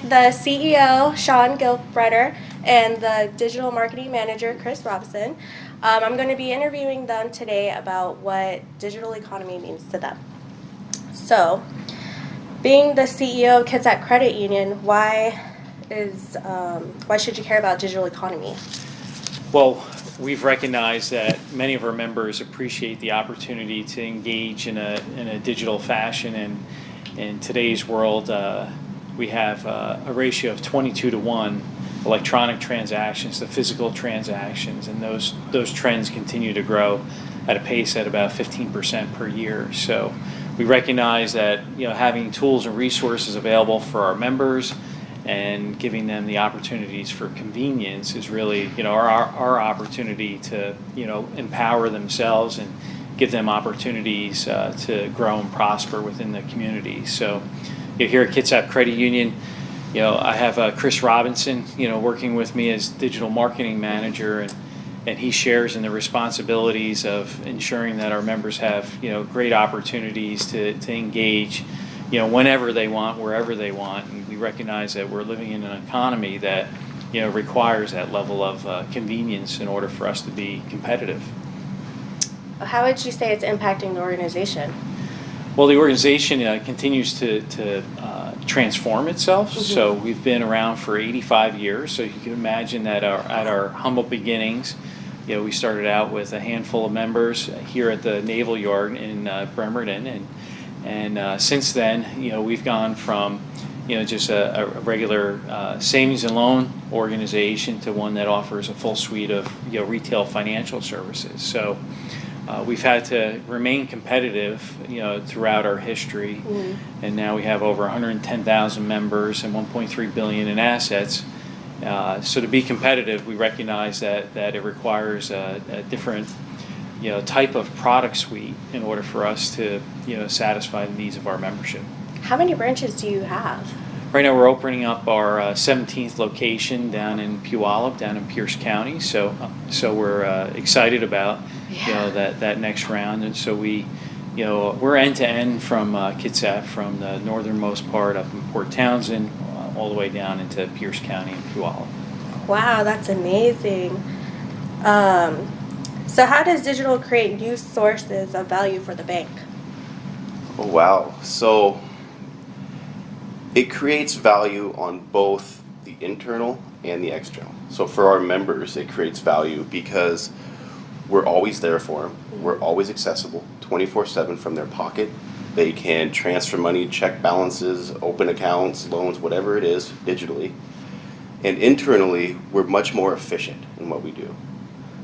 the CEO, Sean Gilbreder, and the Digital Marketing Manager, Chris Robinson. I'm going to be interviewing them today about what digital economy means to them. So, being the CEO of Kitsap Credit Union, why should you care about digital economy? Well, we've recognized that many of our members appreciate the opportunity to engage in a digital fashion, and in today's world, we have a ratio of 22-to-1 electronic transactions to physical transactions, and those trends continue to grow at a pace at about 15% per year. So we recognize that having tools and resources available for our members and giving them the opportunities for convenience is really our opportunity to empower themselves and give them opportunities to grow and prosper within the community. So here at Kitsap Credit Union, I have Chris Robinson working with me as digital marketing manager, and he shares in the responsibilities of ensuring that our members have great opportunities to engage whenever they want, wherever they want. And we recognize that we're living in an economy that requires that level of convenience in order for us to be competitive. How would you say it's impacting the organization? Well, the organization continues to transform itself. Mm-hmm. So we've been around for 85 years. So you can imagine that at our humble beginnings, we started out with a handful of members here at the Naval Yard in Bremerton, and since then, we've gone from just a regular savings and loan organization to one that offers a full suite of retail financial services. So we've had to remain competitive throughout our history, mm-hmm. and now we have over 110,000 members and $1.3 billion in assets. So to be competitive, we recognize that it requires a different type of product suite in order for us to satisfy the needs of our membership. How many branches do you have? Right now we're opening up our 17th location down in Puyallup, down in Pierce County. So we're excited about that next round, and so we're end to end from Kitsap, from the northernmost part up in Port Townsend all the way down into Pierce County and Puyallup. Wow, that's amazing. So how does digital create new sources of value for the bank? Oh, wow. So it creates value on both the internal and the external. So for our members, it creates value because we're always there for them. Mm-hmm. We're always accessible 24/7 from their pocket. They can transfer money, check balances, open accounts, loans, whatever it is, digitally. And internally, we're much more efficient in what we do.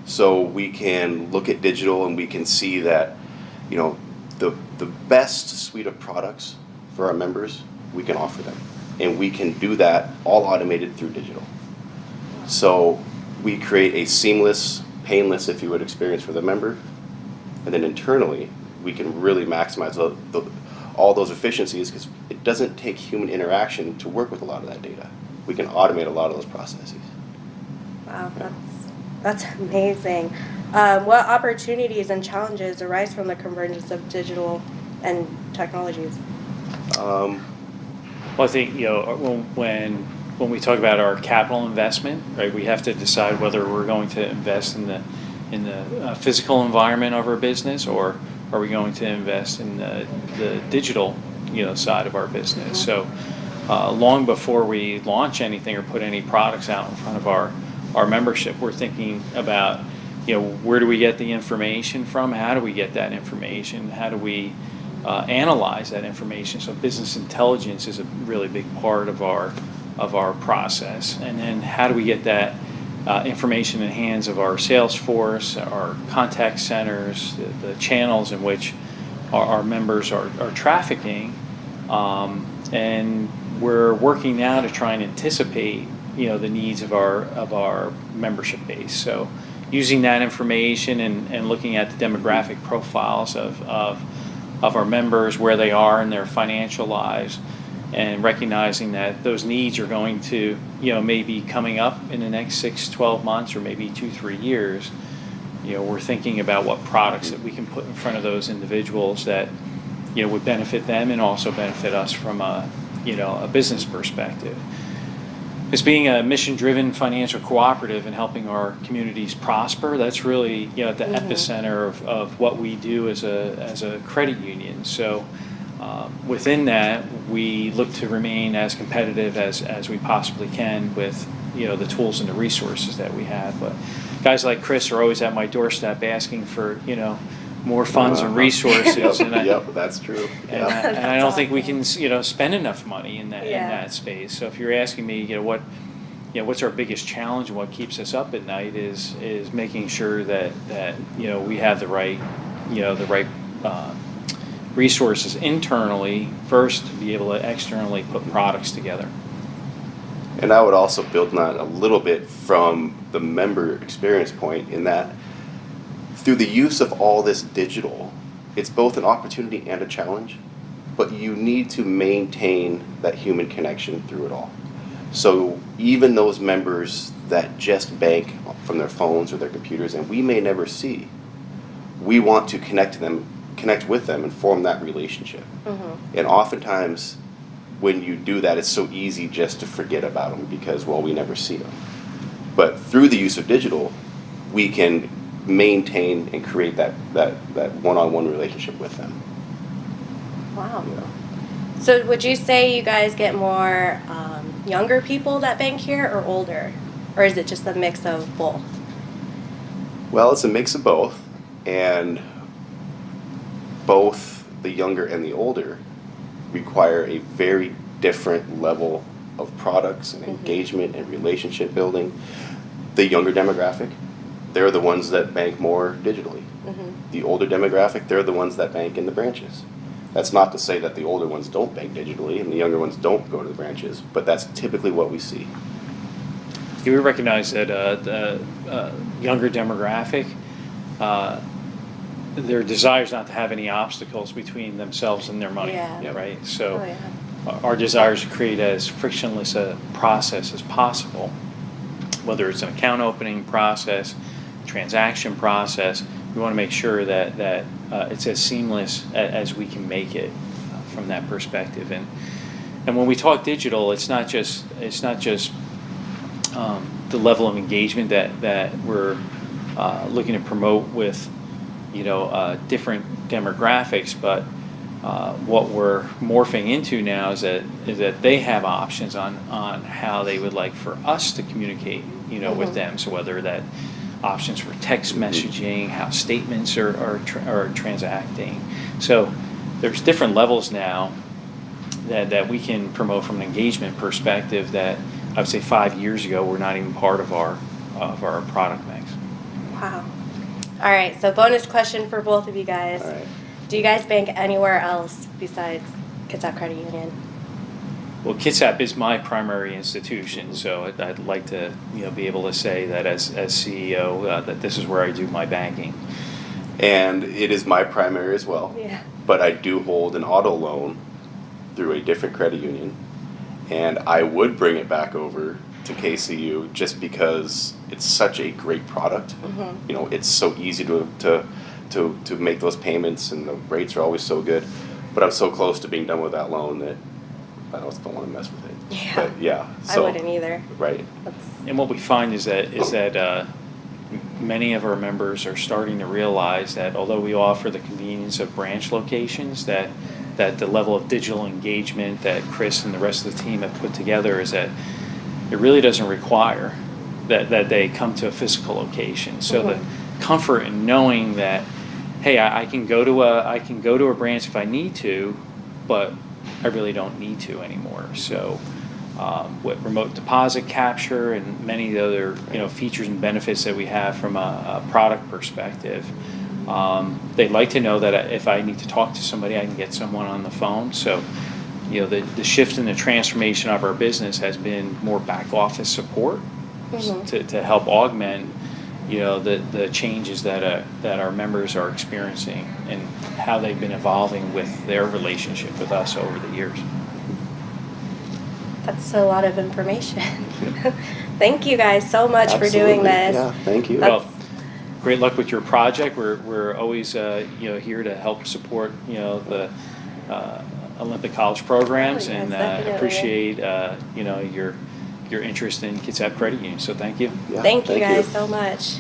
So we can look at digital and we can see that, the best suite of products for our members, we can offer them. And we can do that all automated through digital. So we create a seamless, painless, if you would, experience for the member. And then internally, we can really maximize all those efficiencies because it doesn't take human interaction to work with a lot of that data. We can automate a lot of those processes. Wow, that's amazing. What opportunities and challenges arise from the convergence of digital and technologies? Well, I think when we talk about our capital investment, right, we have to decide whether we're going to invest in the physical environment of our business, or are we going to invest in the digital side of our business. So long before we launch anything or put any products out in front of our membership, we're thinking about where do we get the information from, how do we get that information, how do we analyze that information. So business intelligence is a really big part of our process, and then how do we get that information in the hands of our sales force, our contact centers, the channels in which our members are trafficking, and we're working now to try and anticipate the needs of our membership base. So using that information and looking at the demographic profiles of our members, where they are in their financial lives, and recognizing that those needs are going to maybe coming up in the next 6-12 months or maybe 2-3 years. We're thinking about what products that we can put in front of those individuals that would benefit them and also benefit us from a business perspective. As being a mission-driven financial cooperative and helping our communities prosper, that's really at the epicenter of what we do as a credit union. So within that, we look to remain as competitive as we possibly can with the tools and the resources that we have. But guys like Chris are always at my doorstep asking for more funds and resources. Yep, that's true. And I don't think we can spend enough money in that space. So if you're asking me what's our biggest challenge and what keeps us up at night is making sure that we have the right resources internally first to be able to externally put products together. And I would also build on that a little bit from the member experience point, in that through the use of all this digital, it's both an opportunity and a challenge, but you need to maintain that human connection through it all. So even those members that just bank from their phones or their computers and we may never see, we want to connect with them and form that relationship. And oftentimes when you do that, it's so easy just to forget about them because, well, we never see them. But through the use of digital, we can maintain and create that one-on-one relationship with them. Wow. So would you say you guys get more younger people that bank here or older? Or is it just a mix of both? Well, it's a mix of both. And both the younger and the older require a very different level of products and engagement and relationship building. The younger demographic, they're the ones that bank more digitally. The older demographic, they're the ones that bank in the branches. That's not to say that the older ones don't bank digitally and the younger ones don't go to the branches, but that's typically what we see. We recognize that the younger demographic, their desire is not to have any obstacles between themselves and their money, right? So our desire is to create as frictionless a process as possible, whether it's an account opening process, transaction process. We want to make sure that it's as seamless as we can make it from that perspective. And when we talk digital, it's not just the level of engagement that we're looking to promote with different demographics, but what we're morphing into now is that they have options on how they would like for us to communicate with them. So whether that options for text messaging, how statements are transacting. So there's different levels now that we can promote from an engagement perspective that I would say 5 years ago were not even part of our product mix. Wow. All right, so bonus question for both of you guys. All right. Do you guys bank anywhere else besides Kitsap Credit Union? Well, Kitsap is my primary institution, so I'd like to be able to say that as CEO that this is where I do my banking. And it is my primary as well. Yeah. But I do hold an auto loan through a different credit union, and I would bring it back over to KCU just because it's such a great product. It's so easy to make those payments, and the rates are always so good. But I'm so close to being done with that loan that I don't want to mess with it. Yeah. But yeah. So, I wouldn't either. Right. And what we find is that many of our members are starting to realize that although we offer the convenience of branch locations, that the level of digital engagement that Chris and the rest of the team have put together is that it really doesn't require that they come to a physical location. So the comfort in knowing that, hey, I can go to a branch if I need to, but I really don't need to anymore. So with remote deposit capture and many of the other features and benefits that we have from a product perspective, they'd like to know that if I need to talk to somebody, I can get someone on the phone. So the shift in the transformation of our business has been more back office support to help augment the changes that our members are experiencing and how they've been evolving with their relationship with us over the years. That's a lot of information. Thank you guys so much for doing this. Yeah, thank you. Well, great luck with your project. We're always here to help support the Olympic college programs, Oh, yes, and definitely. appreciate your interest in Kitsap Credit Union. So thank you. Yeah, Thank you guys you. so much.